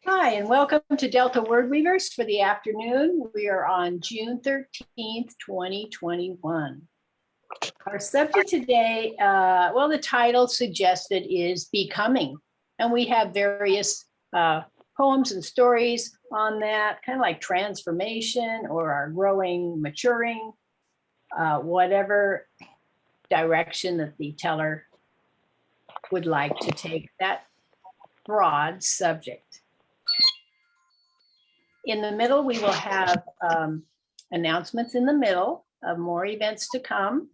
Hi, and welcome to Delta Wordweavers for the afternoon. We are on June 13th, 2021. Our subject today, well, the title suggested is Becoming, and we have various poems and stories on that, kind of like transformation or our growing, maturing, whatever direction that the teller would like to take that broad subject. In the middle, we will have announcements in the middle of more events to come.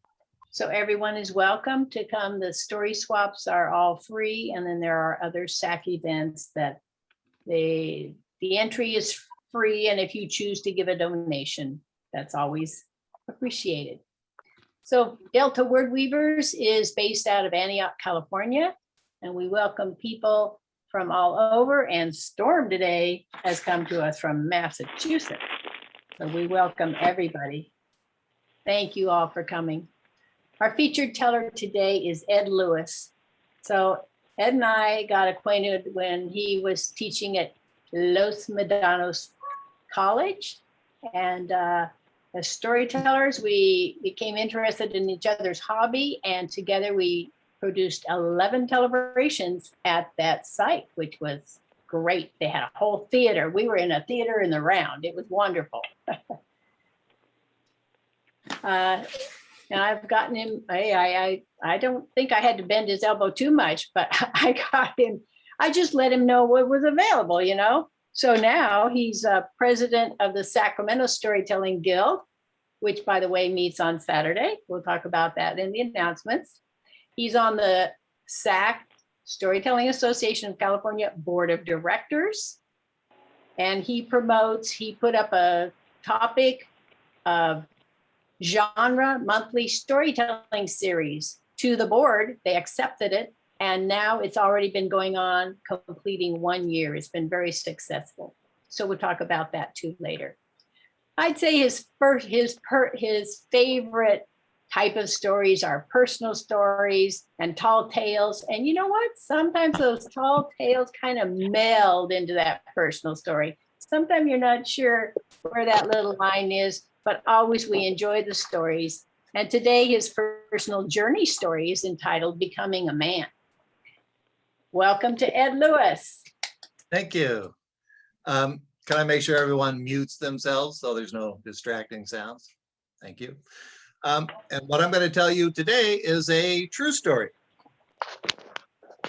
So everyone is welcome to come. The story swaps are all free. And then there are other SAC events that the entry is free. And if you choose to give a donation, that's always appreciated. So Delta Wordweavers is based out of Antioch, California. And we welcome people from all over, and Storm today has come to us from Massachusetts. So we welcome everybody. Thank you all for coming. Our featured teller today is Ed Lewis. So Ed and I got acquainted when he was teaching at Los Medanos College. And as storytellers, we became interested in each other's hobby, and together we produced 11 celebrations at that site, which was great. They had a whole theater. We were in a theater in the round. It was wonderful. And I've gotten him, I don't think I had to bend his elbow too much, but I got him, I just let him know what was available, you know? So now he's president of the Sacramento Storytelling Guild, which by the way, meets on Saturday. We'll talk about that in the announcements. He's on the SAC, Storytelling Association of California Board of Directors. And he put up a topic of genre monthly storytelling series to the board. They accepted it. And now it's already been going on, completing 1 year. It's been very successful. So we'll talk about that too later. I'd say his favorite type of stories are personal stories and tall tales. And you know what? Sometimes those tall tales kind of meld into that personal story. Sometimes you're not sure where that little line is, but always we enjoy the stories. And today his personal journey story is entitled Becoming a Man. Welcome to Ed Lewis. Thank you. Can I make sure everyone mutes themselves so there's no distracting sounds? Thank you. And what I'm going to tell you today is a true story.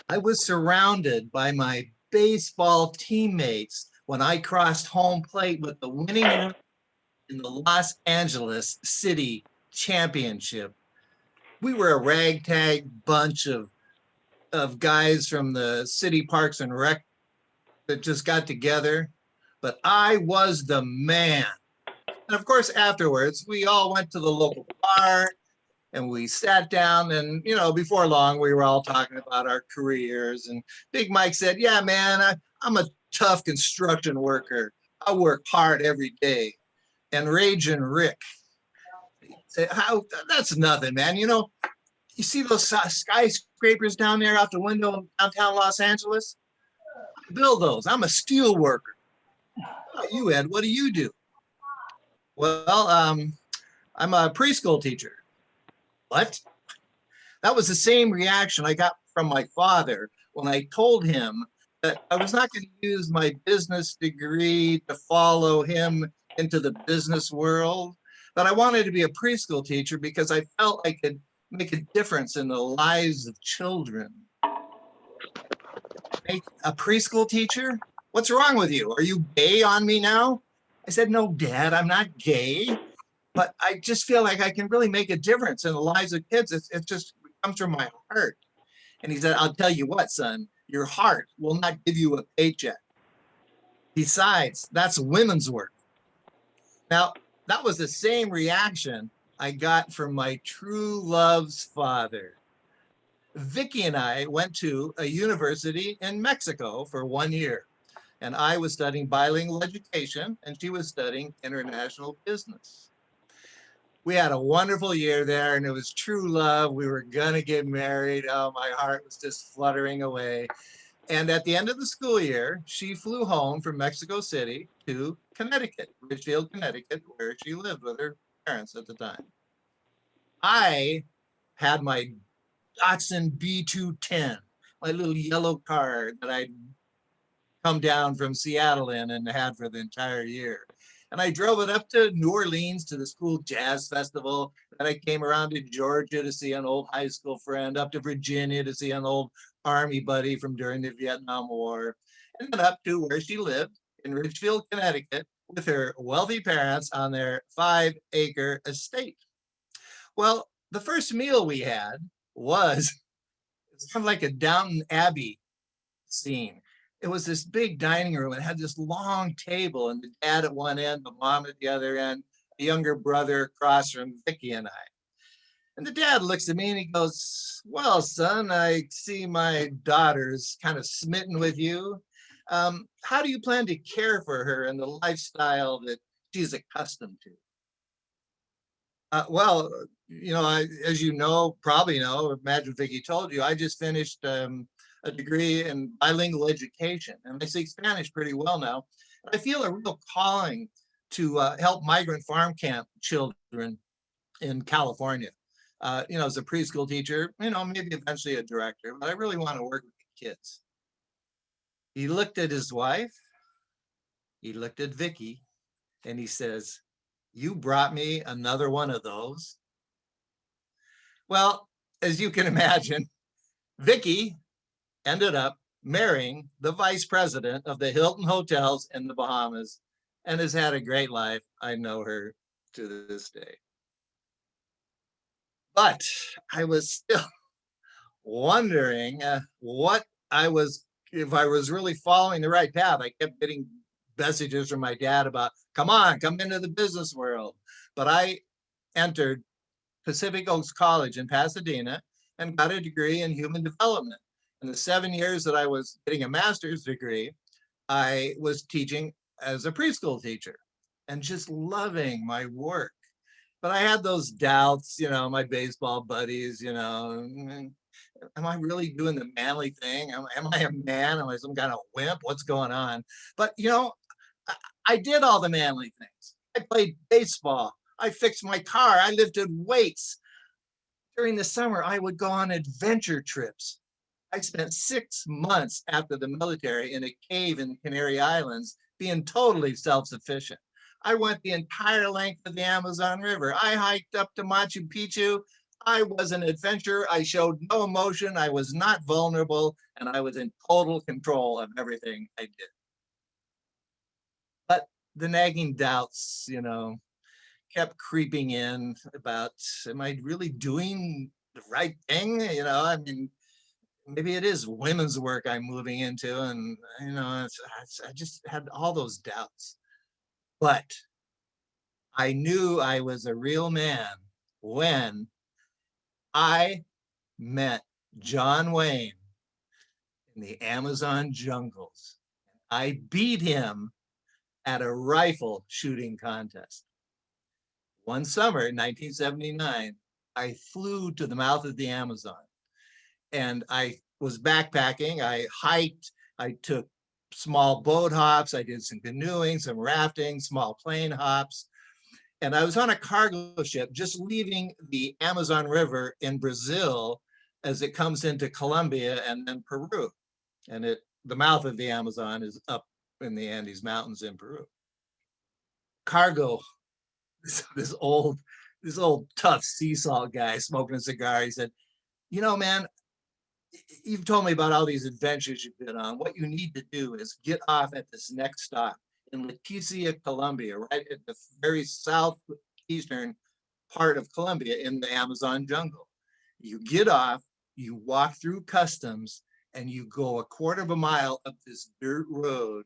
I was surrounded by my baseball teammates when I crossed home plate with the winning run in the Los Angeles City Championship. We were a ragtag bunch of guys from the city parks and rec that just got together, but I was the man. And of course, afterwards, we all went to the local bar and we sat down, and, you know, before long, we were all talking about our careers. And Big Mike said, yeah, man, I'm a tough construction worker. I work hard every day. And Raging Rick said, that's nothing, man. You know, you see those skyscrapers down there out the window in downtown Los Angeles? I build those. I'm a steel worker. How about you, Ed? What do you do? Well, I'm a preschool teacher. What? That was the same reaction I got from my father when I told him that I was not going to use my business degree to follow him into the business world, but I wanted to be a preschool teacher because I felt I could make a difference in the lives of children. Make a preschool teacher? What's wrong with you? Are you gay on me now? I said, no, Dad, I'm not gay, but I just feel like I can really make a difference in the lives of kids. It just comes from my heart. And he said, I'll tell you what, son, your heart will not give you a paycheck. Besides, that's women's work. Now, that was the same reaction I got from my true love's father. Vicky and I went to a university in Mexico for 1 year. And I was studying bilingual education, and she was studying international business. We had a wonderful year there, and it was true love. We were gonna get married. Oh, my heart was just fluttering away. And at the end of the school year, she flew home from Mexico City to Connecticut, Ridgefield, Connecticut, where she lived with her parents at the time. I had my Datsun B210, my little yellow car that I'd come down from Seattle in and had for the entire year. And I drove it up to New Orleans to the school jazz festival. And I came around to Georgia to see an old high school friend, up to Virginia to see an old Army buddy from during the Vietnam War, and then up to where she lived in Ridgefield, Connecticut, with her wealthy parents on their 5-acre estate. Well, the first meal we had was it's kind of like a Downton Abbey scene. It was this big dining room. It had this long table, and the dad at one end, the mom at the other end, a younger brother across from Vicky and I. And the dad looks at me and he goes, "Well, son, I see my daughter's kind of smitten with you. How do you plan to care for her and the lifestyle that she's accustomed to?" Well, as you know, probably know, imagine Vicky told you, I just finished a degree in bilingual education, and I speak Spanish pretty well now. I feel a real calling to help migrant farm camp children in California. As a preschool teacher, maybe eventually a director, but I really want to work with the kids. He looked at his wife, he looked at Vicky, and he says, "You brought me another one of those?" Well, as you can imagine, Vicky ended up marrying the vice president of the Hilton Hotels in the Bahamas and has had a great life. I know her to this day. But I was still wondering if I was really following the right path. I kept getting messages from my dad about, come on, come into the business world. But I entered Pacific Oaks College in Pasadena and got a degree in human development. In the 7 years that I was getting a master's degree, I was teaching as a preschool teacher and just loving my work. But I had those doubts, my baseball buddies, am I really doing the manly thing? Am I a man? Am I some kind of wimp? What's going on? But, I, I did all the manly things. I played baseball. I fixed my car. I lifted weights. During the summer, I would go on adventure trips. I spent 6 months after the military in a cave in the Canary Islands, being totally self-sufficient. I went the entire length of the Amazon River. I hiked up to Machu Picchu. I was an adventurer. I showed no emotion. I was not vulnerable, and I was in total control of everything I did. But the nagging doubts, kept creeping in about, am I really doing the right thing? I mean, maybe it is women's work I'm moving into, and I just had all those doubts. But I knew I was a real man when I met John Wayne in the Amazon jungles. I beat him at a rifle shooting contest. One summer in 1979, I flew to the mouth of the Amazon and I was backpacking. I hiked, I took small boat hops, I did some canoeing, some rafting, small plane hops. And I was on a cargo ship just leaving the Amazon River in Brazil as it comes into Colombia and then Peru. And the mouth of the Amazon is up in the Andes Mountains in Peru. Cargo, this old tough sea salt guy smoking a cigar, he said, man, you've told me about all these adventures you've been on. What you need to do is get off at this next stop in Leticia, Colombia, right at the very southeastern part of Colombia in the Amazon jungle. You get off, you walk through customs, and you go a quarter of a mile up this dirt road,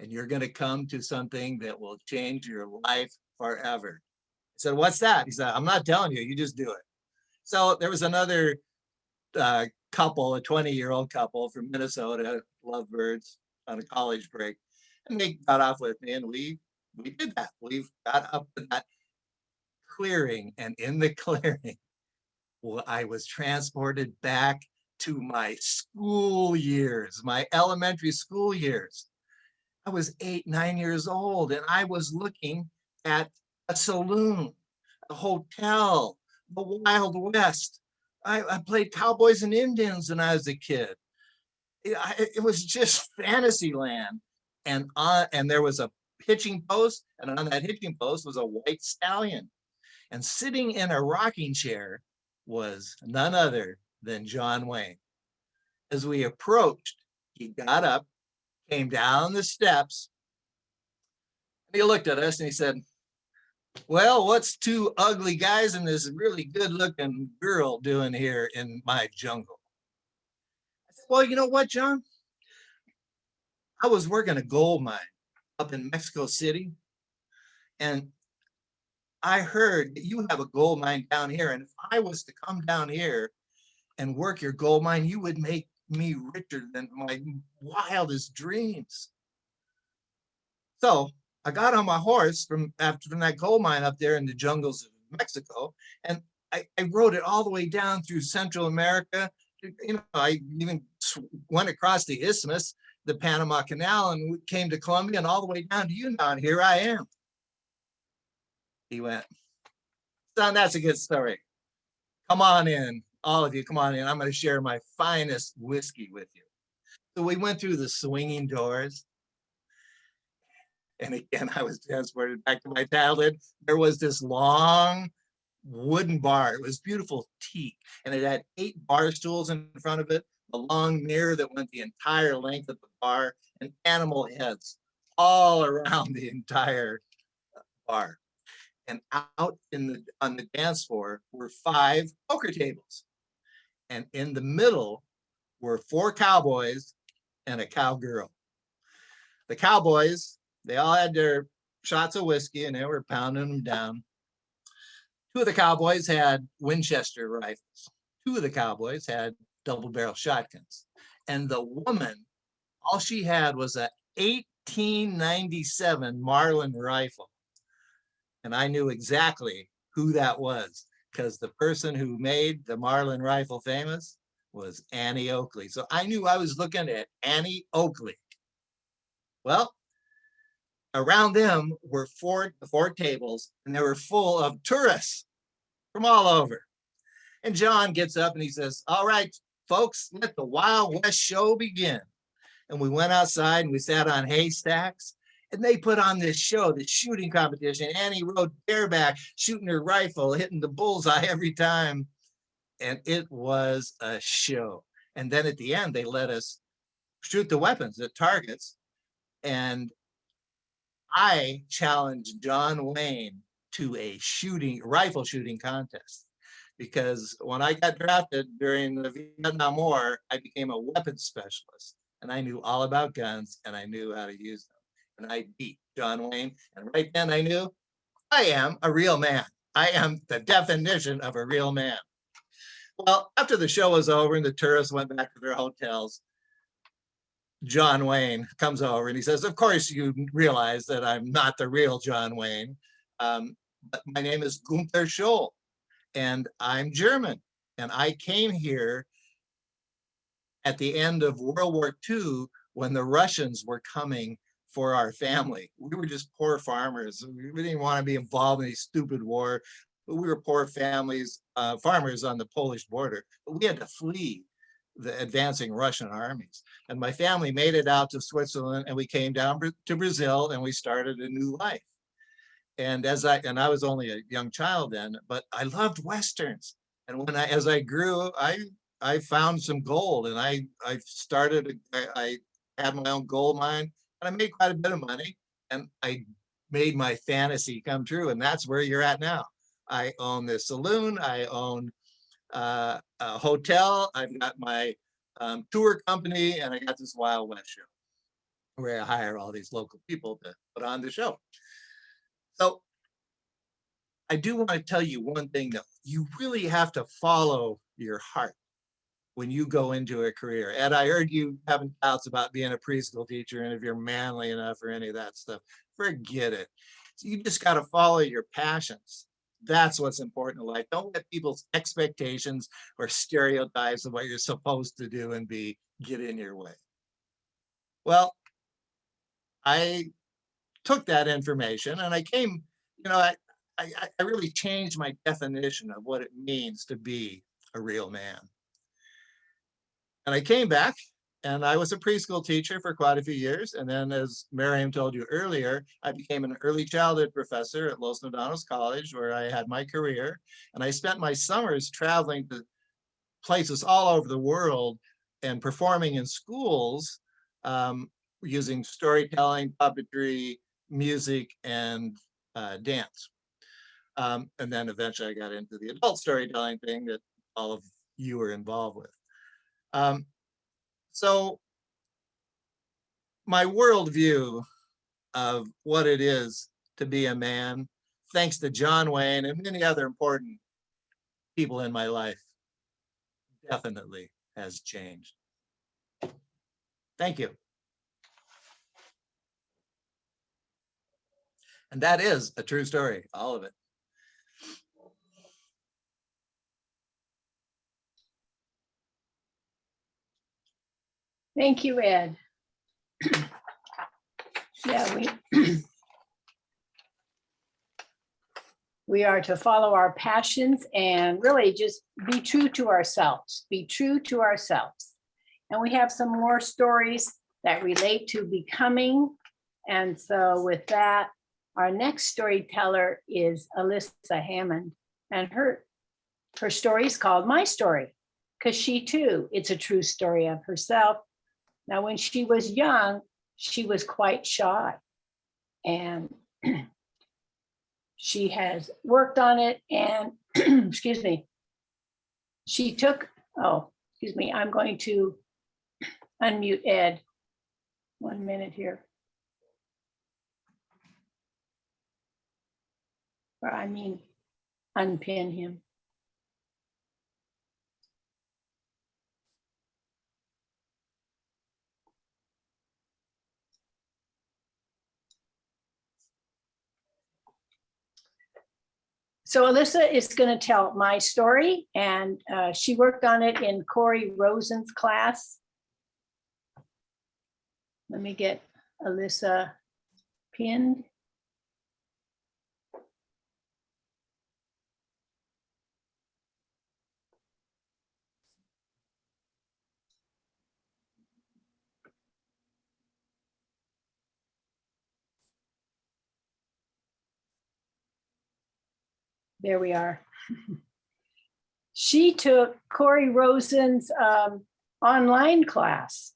and you're going to come to something that will change your life forever. I said, "What's that?" He said, "I'm not telling you, you just do it." So there was another couple, a 20-year-old couple from Minnesota, lovebirds, on a college break. And they got off with me and we did that. We got up to that clearing, and in the clearing, well, I was transported back to my school years, my elementary school years. I was 8, 9 years old, and I was looking at a saloon, a hotel, the Wild West. I played cowboys and Indians when I was a kid. It was just fantasy land. And there was a hitching post, and on that hitching post was a white stallion. And sitting in a rocking chair was none other than John Wayne. As we approached, he got up, came down the steps, and he looked at us and he said, "Well, what's two ugly guys and this really good looking girl doing here in my jungle?" I said, "Well, you know what, John? I was working a gold mine up in Mexico City, and I heard that you have a gold mine down here. And if I was to come down here and work your gold mine, you would make me richer than my wildest dreams." So I got on my horse from that gold mine up there in the jungles of Mexico, and I rode it all the way down through Central America. I even went across the isthmus, the Panama Canal, and came to Colombia, and all the way down to you now, and here I am. He went, "Son, that's a good story. Come on in, all of you, come on in. I'm going to share my finest whiskey with you." So we went through the swinging doors. And again, I was transported back to my childhood. There was this long wooden bar. It was beautiful teak, and it had 8 bar stools in front of it, a long mirror that went the entire length of the bar, and animal heads all around the entire bar. And out on the dance floor were 5 poker tables. And in the middle were 4 cowboys and a cowgirl. The cowboys, they all had their shots of whiskey and they were pounding them down. 2 of the cowboys had Winchester rifles. 2 of the cowboys had double barrel shotguns. And the woman, all she had was a 1897 Marlin rifle. And I knew exactly who that was, because the person who made the Marlin rifle famous was Annie Oakley. So I knew I was looking at Annie Oakley. Well, around them were 4 tables, and they were full of tourists from all over. And John gets up and he says, "All right, folks, let the Wild West show begin." And we went outside and we sat on haystacks, and they put on this show, this shooting competition. Annie rode bareback, shooting her rifle, hitting the bullseye every time. And it was a show. And then at the end, they let us shoot the weapons at targets. And I challenged John Wayne to a rifle shooting contest, because when I got drafted during the Vietnam War, I became a weapons specialist, and I knew all about guns and I knew how to use them. And I beat John Wayne. And right then I knew I am a real man. I am the definition of a real man. Well, after the show was over and the tourists went back to their hotels, John Wayne comes over and he says, "Of course you realize that I'm not the real John Wayne, but my name is Gunther Scholl, and I'm German. And I came here at the end of World War II when the Russians were coming for our family. We were just poor farmers. We didn't want to be involved in a stupid war, but we were poor families, farmers on the Polish border. But we had to flee the advancing Russian armies. And my family made it out to Switzerland, and we came down to Brazil, and we started a new life. And I was only a young child then, but I loved Westerns. And as I grew, I found some gold, and I had my own gold mine, and I made quite a bit of money, and I made my fantasy come true. And that's where you're at now. I own this saloon. I own a hotel. I've got my tour company, and I got this Wild West show where I hire all these local people to put on the show. So I do want to tell you one thing, though. You really have to follow your heart when you go into a career. Ed, I heard you having doubts about being a preschool teacher, and if you're manly enough or any of that stuff, forget it. So you just got to follow your passions. That's what's important in life. Don't let people's expectations or stereotypes of what you're supposed to do and be get in your way. Well, I took that information and I came, you know, I really changed my definition of what it means to be a real man. And I came back and I was a preschool teacher for quite a few years. And then, as Miriam told you earlier, I became an early childhood professor at Los Medanos College, where I had my career. And I spent my summers traveling to places all over the world and performing in schools using storytelling, puppetry, music, and dance. And then eventually I got into the adult storytelling thing that all of you were involved with. So my worldview of what it is to be a man, thanks to John Wayne and many other important people in my life, definitely has changed. Thank you. And that is a true story, all of it. Thank you, Ed. Yeah, we are to follow our passions and really just be true to ourselves, be true to ourselves. And we have some more stories that relate to becoming. And so with that, our next storyteller is Alyssa Hammond, and her story is called My Story, because she too, it's a true story of herself. Now, when she was young, she was quite shy, and she has worked on it, and excuse me, she took, I'm going to unmute Ed. 1 minute here. Or I mean, unpin him. So Alyssa is going to tell my story, and she worked on it in Corey Rosen's class. Let me get Alyssa pinned. There we are. She took Corey Rosen's online class,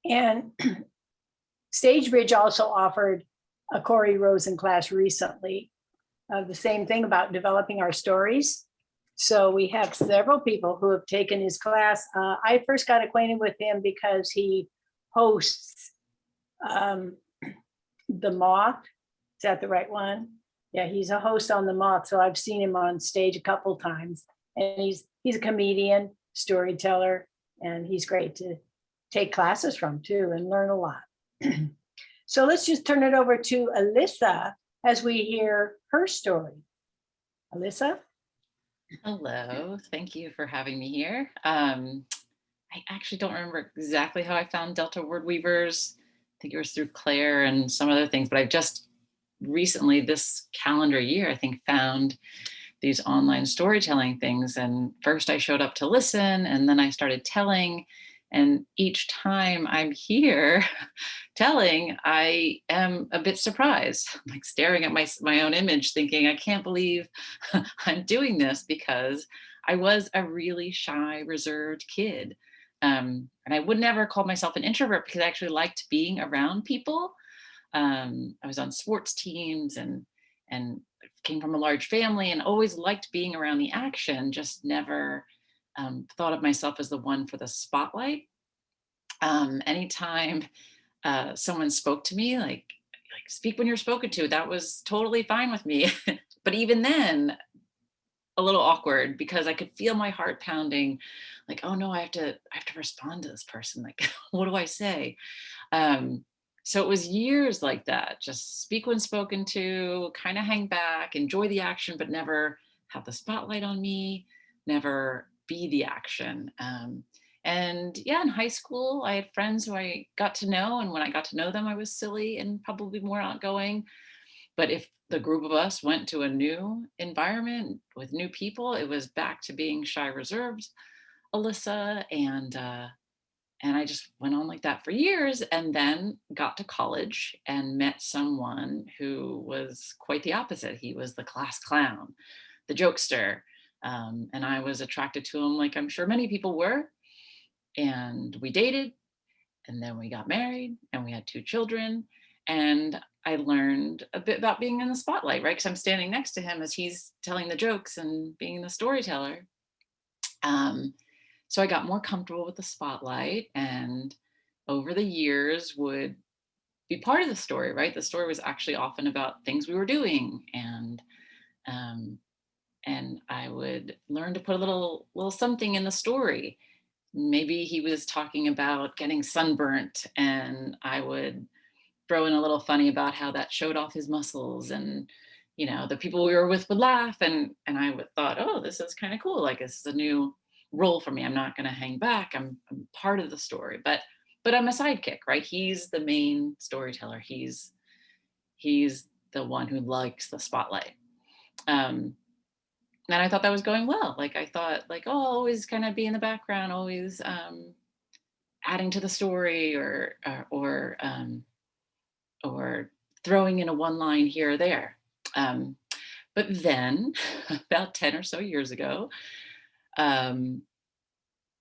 and Stagebridge also offered a Corey Rosen class recently, the same thing about developing our stories. So we have several people who have taken his class. I first got acquainted with him because he hosts The Moth. Is that the right one? Yeah, he's a host on The Moth. So I've seen him on stage a couple times. And he's a comedian, storyteller, and he's great to take classes from too and learn a lot. So let's just turn it over to Alyssa as we hear her story. Alyssa? Hello, thank you for having me here. I actually don't remember exactly how I found Delta Wordweavers. I think it was through Claire and some other things, but I've just recently, this calendar year, I think, found these online storytelling things. And first I showed up to listen, and then I started telling. And each time I'm here telling, I am a bit surprised, I'm like staring at my own image thinking, I can't believe I'm doing this, because I was a really shy, reserved kid. And I would never call myself an introvert because I actually liked being around people. I was on sports teams and came from a large family and always liked being around the action, just never thought of myself as the one for the spotlight. Anytime someone spoke to me, like speak when you're spoken to, that was totally fine with me. But even then, a little awkward, because I could feel my heart pounding, like, oh no, I have to respond to this person. Like, what do I say? So it was years like that, just speak when spoken to, kind of hang back, enjoy the action, but never have the spotlight on me, never be the action. And yeah, in high school, I had friends who I got to know. And when I got to know them, I was silly and probably more outgoing. But if the group of us went to a new environment with new people, it was back to being shy, reserved Alyssa. And I just went on like that for years, and then got to college and met someone who was quite the opposite. He was the class clown, the jokester. And I was attracted to him like I'm sure many people were. And we dated, and then we got married, and we had 2 children. And I learned a bit about being in the spotlight, right? Because I'm standing next to him as he's telling the jokes and being the storyteller. So I got more comfortable with the spotlight, and over the years would be part of the story, right? The story was actually often about things we were doing, um, and I would learn to put a little something in the story. Maybe he was talking about getting sunburnt, and I would throw in a little funny about how that showed off his muscles, and the people we were with would laugh, and I would thought, oh, this is kind of cool. Like, this is a new role for me. I'm not going to hang back. I'm part of the story, but I'm a sidekick, right? He's the main storyteller. He's the one who likes the spotlight. And I thought that was going well. Like, I thought, like, oh, I'll always kind of be in the background, always adding to the story, or throwing in a one line here or there. But then about 10 or so years ago, when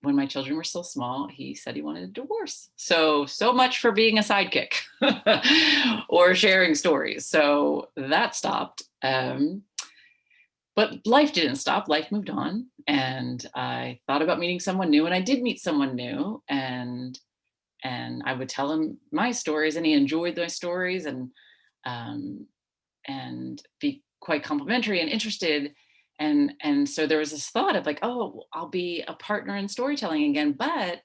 my children were still small, he said he wanted a divorce. So much for being a sidekick or sharing stories. So that stopped. But life didn't stop. Life moved on. And I thought about meeting someone new, and I did meet someone new. And I would tell him my stories, and he enjoyed those stories, and be quite complimentary and interested. And so there was this thought of like, oh, I'll be a partner in storytelling again. But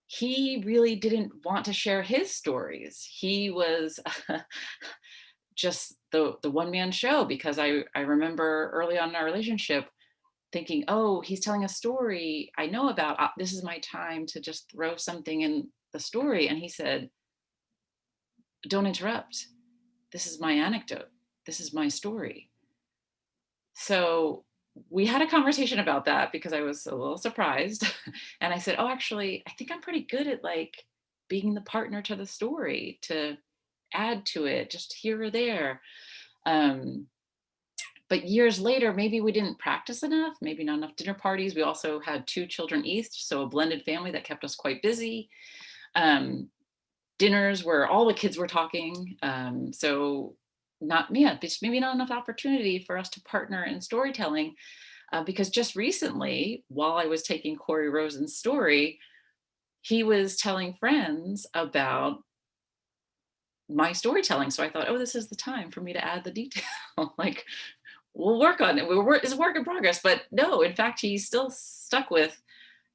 he really didn't want to share his stories. He was just the one-man show, because I remember early on in our relationship thinking, oh, he's telling a story I know about. This is my time to just throw something in the story. And he said, don't interrupt. This is my anecdote. This is my story. So we had a conversation about that, because I was a little surprised. And I said, oh, actually, I think I'm pretty good at like being the partner to the story, to add to it just here or there. But years later, maybe we didn't practice enough, maybe not enough dinner parties. We also had 2 children each, so a blended family that kept us quite busy. Dinners where all the kids were talking. So maybe not enough opportunity for us to partner in storytelling, because just recently, while I was taking Corey Rosen's story, he was telling friends about my storytelling. So I thought, oh, this is the time for me to add the detail. Like, we'll work on it. It's a work in progress. But no, in fact, he's still stuck with,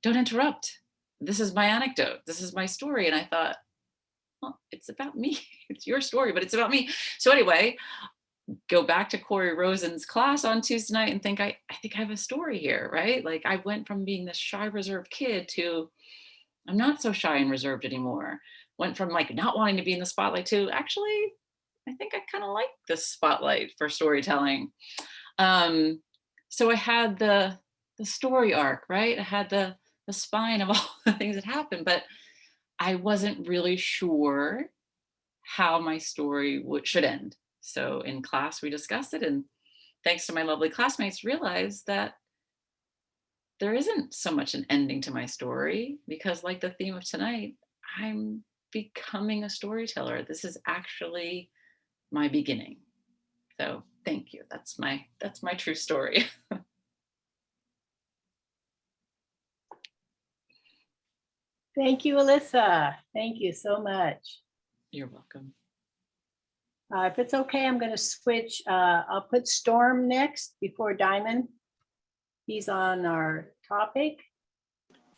don't interrupt. This is my anecdote. This is my story. And I thought, well, it's about me. It's your story, but it's about me. So anyway, go back to Corey Rosen's class on Tuesday night and think, I think I have a story here, right? Like, I went from being this shy, reserved kid to I'm not so shy and reserved anymore. Went from like not wanting to be in the spotlight to actually, I think I kind of like this spotlight for storytelling. So I had the story arc, right? I had the spine of all the things that happened, but I wasn't really sure how my story should end. So in class, we discussed it, and thanks to my lovely classmates, realized that there isn't so much an ending to my story, because like the theme of tonight, I'm becoming a storyteller. This is actually my beginning. So thank you. That's my true story. Thank you, Alyssa. Thank you so much. You're welcome. If it's okay, I'm going to switch. I'll put Storm next before Diamond. He's on our topic.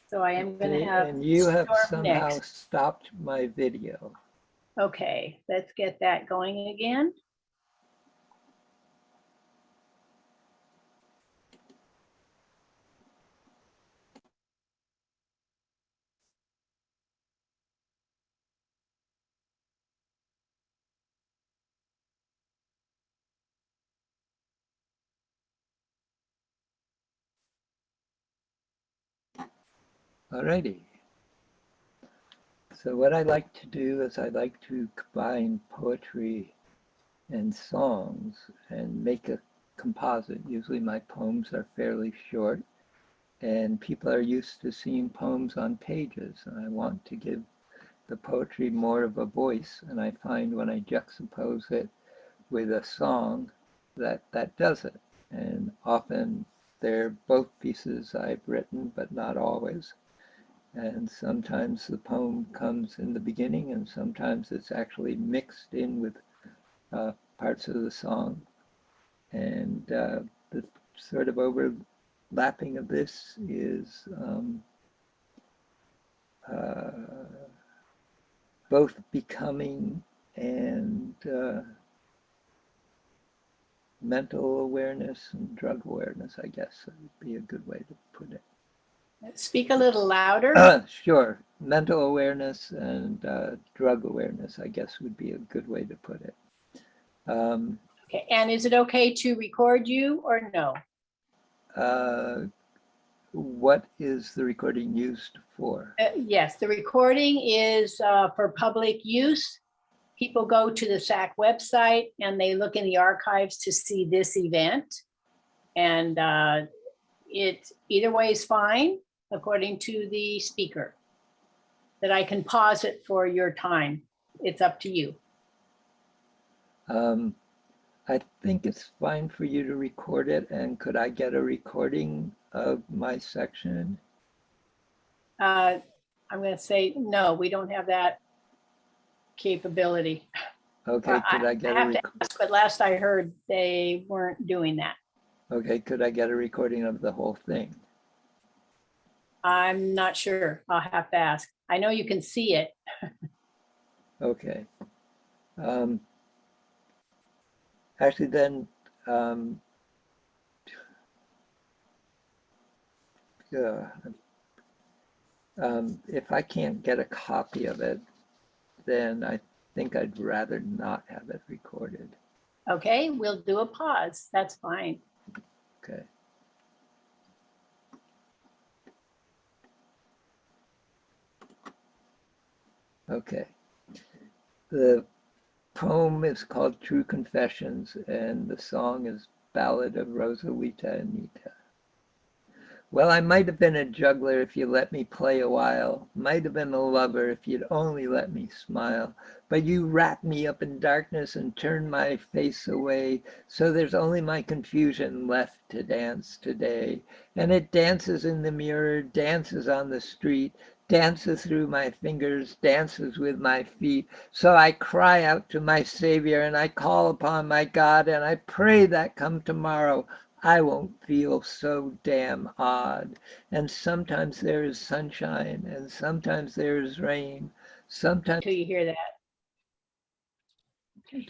So I am going to have And you have Storm somehow next. stopped my video. Okay, let's get that going again. Alrighty. So what I like to do is I like to combine poetry and songs and make a composite. Usually my poems are fairly short and people are used to seeing poems on pages, and I want to give the poetry more of a voice, and I find when I juxtapose it with a song that does it. And often they're both pieces I've written, but not always. And sometimes the poem comes in the beginning, and sometimes it's actually mixed in with parts of the song. And the sort of overlapping of this is both becoming and mental awareness and drug awareness, I guess would be a good way to put it. Speak a little louder. Sure. Mental awareness and drug awareness, I guess, would be a good way to put it. Okay, and is it okay to record you or no? What is the recording used for? Yes, the recording is for public use. People go to the SAC website and they look in the archives to see this event. And it either way is fine, according to the speaker. That I can pause it for your time. It's up to you. I think it's fine for you to record it, and could I get a recording of my section? I'm going to say, no, we don't have that capability. Okay, could I get I have to ask, but last I heard they weren't doing that. Okay, could I get a recording of the whole thing? I'm not sure. I'll have to ask. I know you can see it. Okay. Actually, then, if I can't get a copy of it, then I think I'd rather not have it recorded. Okay, we'll do a pause. That's fine. Okay. Okay. The poem is called True Confessions, and the song is Ballad of Rosalita Anita. Well, I might have been a juggler if you let me play a while, might have been a lover if you'd only let me smile, but you wrapped me up in darkness and turned my face away, so there's only my confusion left to dance today. And it dances in the mirror, dances on the street, dances through my fingers, dances with my feet. So I cry out to my Savior and I call upon my God and I pray that come tomorrow I won't feel so damn odd. And sometimes there is sunshine and sometimes there is rain. Sometimes. Till you hear that.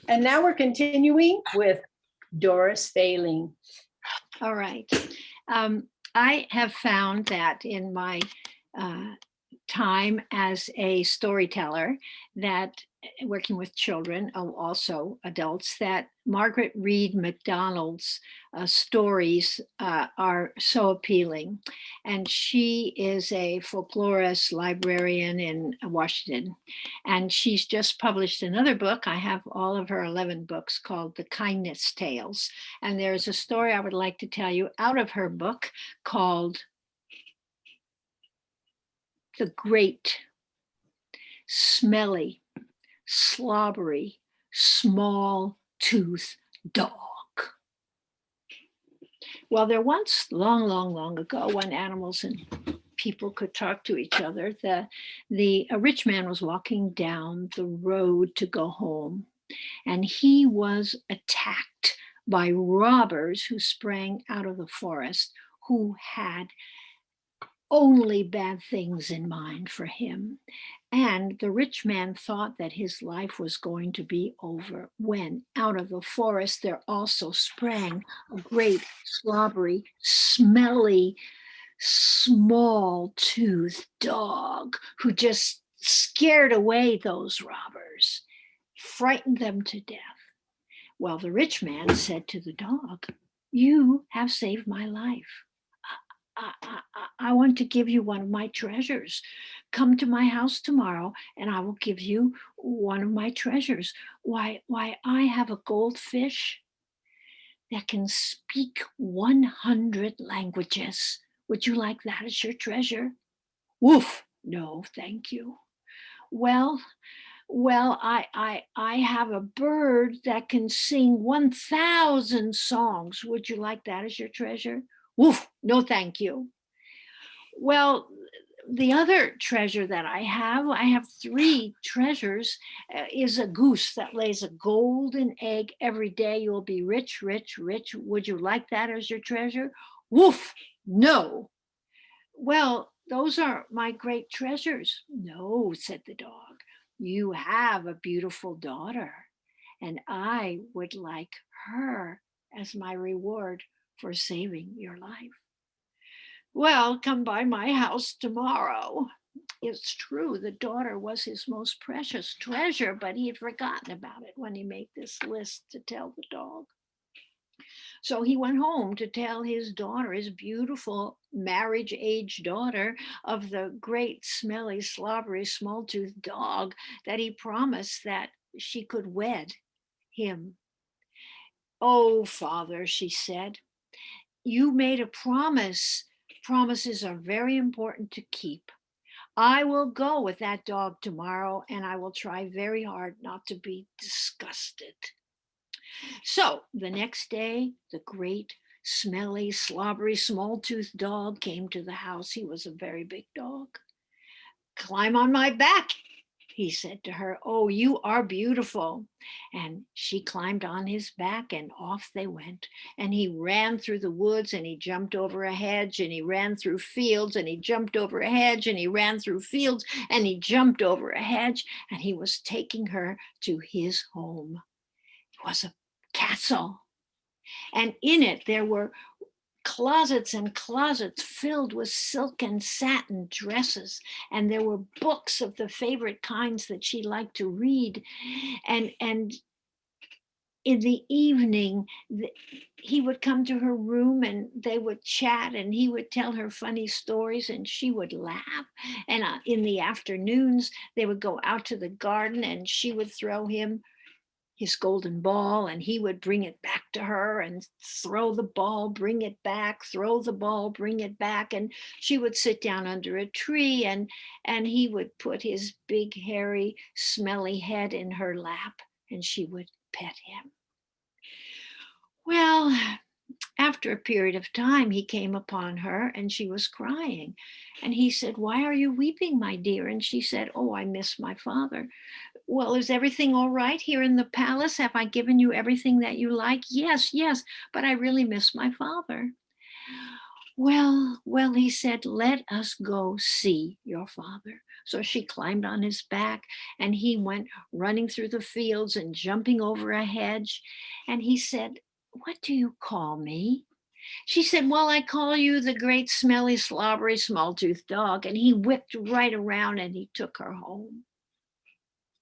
And now we're continuing with Doris Failing. All right. I have found that in my time as a storyteller, that working with children, also adults, that Margaret Reed MacDonald's stories are so appealing. And she is a folklorist librarian in Washington. And she's just published another book. I have all of her 11 books called The Kindness Tales. And there's a story I would like to tell you out of her book called The Great Smelly Slobbery Small Tooth Dog. Well, there once, long ago, when animals and people could talk to each other, a rich man was walking down the road to go home, and he was attacked by robbers who sprang out of the forest, who had only bad things in mind for him. And the rich man thought that his life was going to be over when out of the forest there also sprang a great, slobbery, smelly, small-toothed dog who just scared away those robbers, frightened them to death. Well, the rich man said to the dog, "You have saved my life. I want to give you one of my treasures. Come to my house tomorrow and I will give you one of my treasures. Why, I have a goldfish that can speak 100 languages. Would you like that as your treasure?" Woof, no, thank you. Well, I have a bird that can sing 1,000 songs. Would you like that as your treasure? Woof, no, thank you. Well, the other treasure that I have 3 treasures, is a goose that lays a golden egg every day. You'll be rich, rich, rich. Would you like that as your treasure? Woof, no. Well, those are my great treasures. No, said the dog. You have a beautiful daughter, and I would like her as my reward for saving your life. Well, come by my house tomorrow. It's true, the daughter was his most precious treasure, but he had forgotten about it when he made this list to tell the dog. So he went home to tell his daughter, his beautiful marriage-age daughter, of the great, smelly, slobbery, small-toothed dog that he promised that she could wed him. "Oh, father," she said, "you made a promise. Promises are very important to keep. I will go with that dog tomorrow and I will try very hard not to be disgusted." So the next day, the great, smelly, slobbery, small-toothed dog came to the house. He was a very big dog. "Climb on my back," he said to her. "Oh, you are beautiful." And she climbed on his back and off they went. And he ran through the woods and he jumped over a hedge and he ran through fields and he jumped over a hedge and he ran through fields and he jumped over a hedge, and he was taking her to his home. It was a castle. And in it there were closets and closets filled with silk and satin dresses, and there were books of the favorite kinds that she liked to read. And in the evening, he would come to her room and they would chat and he would tell her funny stories and she would laugh. And in the afternoons, they would go out to the garden and she would throw him his golden ball and he would bring it back to her and throw the ball, bring it back, throw the ball, bring it back. And she would sit down under a tree and he would put his big, hairy, smelly head in her lap and she would pet him. Well, after a period of time, he came upon her and she was crying. And he said, "Why are you weeping, my dear?" And she said, "Oh, I miss my father." "Well, is everything all right here in the palace? Have I given you everything that you like?" "Yes, yes, but I really miss my father." Well, he said, "Let us go see your father." So she climbed on his back and he went running through the fields and jumping over a hedge. And he said, "What do you call me?" She said, "Well, I call you the great, smelly, slobbery, small-toothed dog." And he whipped right around and he took her home.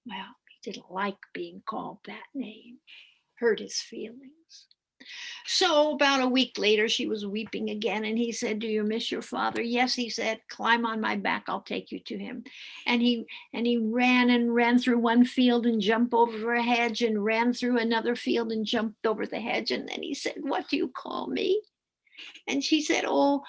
Well, he didn't like being called that name, hurt his feelings. So about a week later, she was weeping again. And he said, "Do you miss your father?" "Yes," he said, "Climb on my back. I'll take you to him." And he ran through one field and jumped over a hedge and ran through another field and jumped over the hedge. And then he said, "What do you call me?" And she said, oh,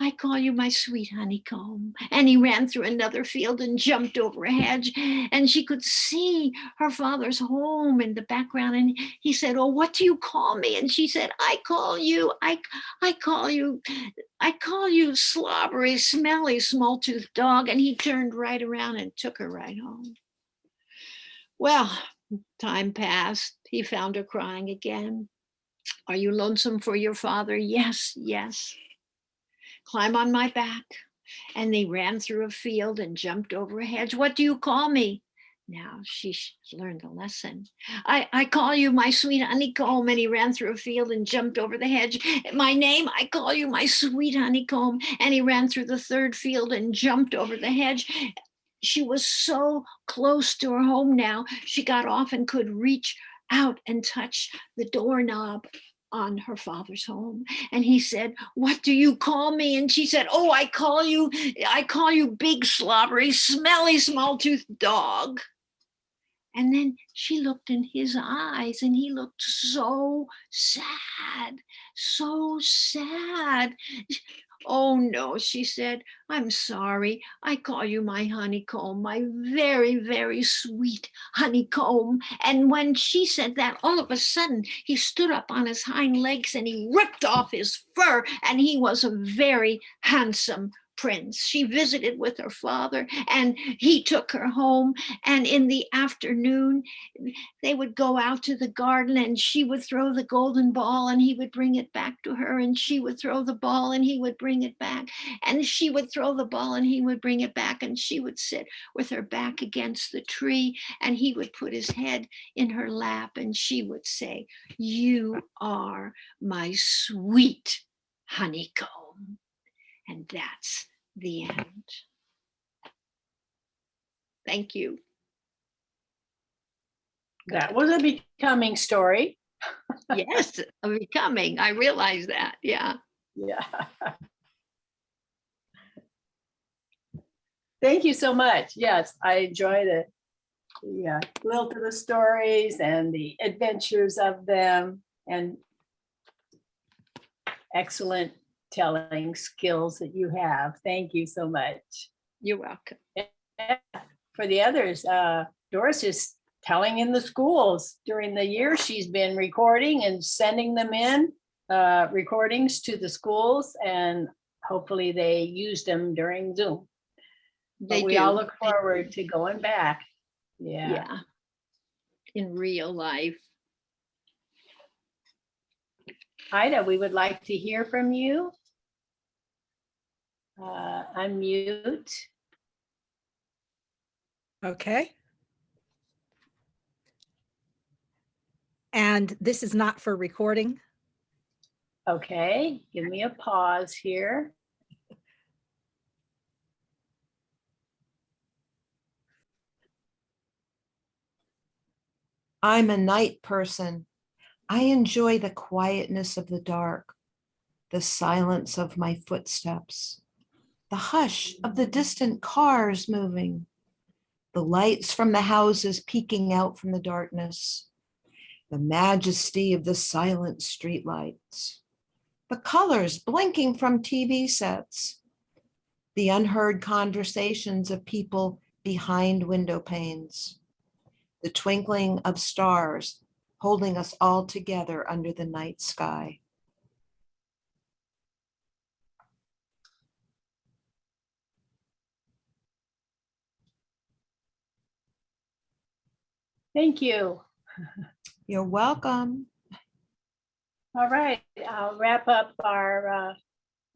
"I call you my sweet honeycomb." And he ran through another field and jumped over a hedge. And she could see her father's home in the background. And he said, "Oh, what do you call me?" And she said, I call you slobbery, smelly, small-toothed dog." And he turned right around and took her right home. Well, time passed. He found her crying again. "Are you lonesome for your father?" "Yes, yes." climb on my back. And they ran through a field and jumped over a hedge. What do you call me? Now she learned a lesson. I call you my sweet honeycomb. And he ran through a field and jumped over the hedge. My name, I call you my sweet honeycomb. And he ran through the third field and jumped over the hedge. She was so close to her home now, she got off and could reach out and touch the doorknob on her father's home. And he said, what do you call me? And she said, oh, I call you big, slobbery, smelly, small-toothed dog. And then she looked in his eyes and he looked so sad, so sad. Oh no, she said, I'm sorry. I call you my honeycomb, my very, very sweet honeycomb. And when she said that, all of a sudden he stood up on his hind legs and he ripped off his fur, and he was a very handsome prince. She visited with her father and he took her home, and in the afternoon they would go out to the garden and she would throw the golden ball and he would bring it back to her, and she would throw the ball and he would bring it back, and she would throw the ball and he would bring it back, and she would sit with her back against the tree and he would put his head in her lap and she would say, you are my sweet honeycomb. And that's the end. Thank you. That was a becoming story. Yes, becoming. I realize that. Yeah. Yeah. Thank you so much. Yes, I enjoy the lilt of the stories and the adventures of them, and excellent telling skills that you have. Thank you so much. You're welcome. For the others, Doris is telling in the schools during the year. She's been recording and sending them in, recordings to the schools, and hopefully they use them during Zoom. But we all look forward to going back. Yeah. In real life. Ida, we would like to hear from you. Unmute. Okay. And this is not for recording. Okay, give me a pause here. I'm a night person. I enjoy the quietness of the dark, the silence of my footsteps, the hush of the distant cars moving, the lights from the houses peeking out from the darkness, the majesty of the silent streetlights, the colors blinking from TV sets, the unheard conversations of people behind window panes, the twinkling of stars holding us all together under the night sky. Thank you. You're welcome. All right, I'll wrap up our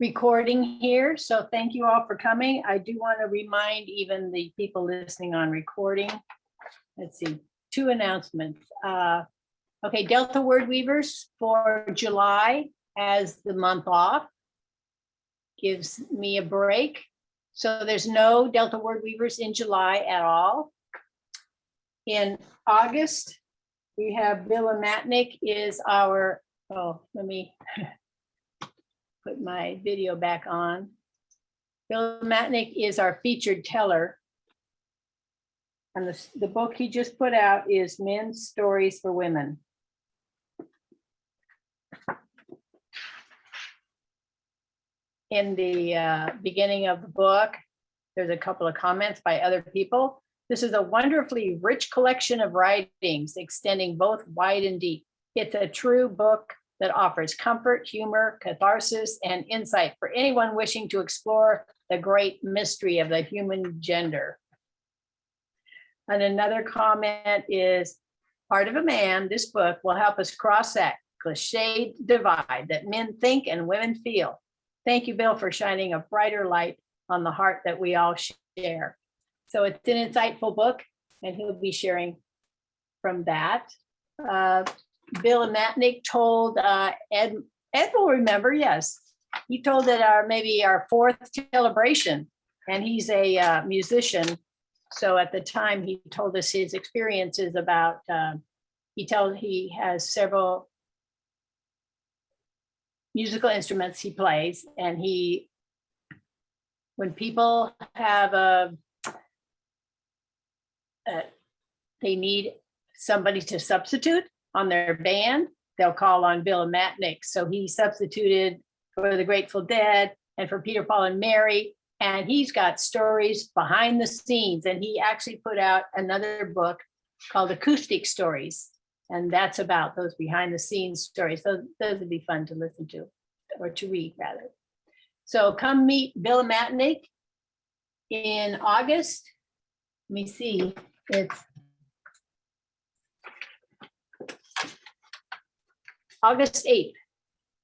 recording here. So thank you all for coming. I do want to remind even the people listening on recording. Let's see, 2 announcements. Okay, Delta Wordweavers for July as the month off gives me a break. So there's no Delta Wordweavers in July at all. In August, we have Bill Matnick is our, let me put my video back on. Bill Matnick is our featured teller. And the book he just put out is Men's Stories for Women. In the beginning of the book, there's a couple of comments by other people. This is a wonderfully rich collection of writings extending both wide and deep. It's a true book that offers comfort, humor, catharsis, and insight for anyone wishing to explore the great mystery of the human gender. And another comment is, Part of a Man, this book will help us cross that cliched divide that men think and women feel. Thank you, Bill, for shining a brighter light on the heart that we all share. So it's an insightful book, and he'll be sharing from that. Bill and Matnick told Ed will remember, yes. He told that maybe our 4th celebration, and he's a musician. So at the time, he told us his experiences about, he has several musical instruments he plays, and when people have they need somebody to substitute on their band, they'll call on Bill and Matnick. So he substituted for the Grateful Dead and for Peter, Paul, and Mary. And he's got stories behind the scenes. And he actually put out another book called Acoustic Stories. And that's about those behind the scenes stories. Those would be fun to listen to, or to read rather. So come meet Bill and Matnick in August. Let me see, it's August 8th.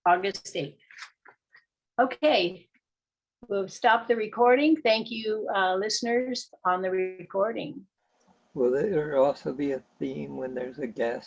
August 8th. Okay, we'll stop the recording. Thank you, listeners on the recording. Will there also be a theme when there's a guest?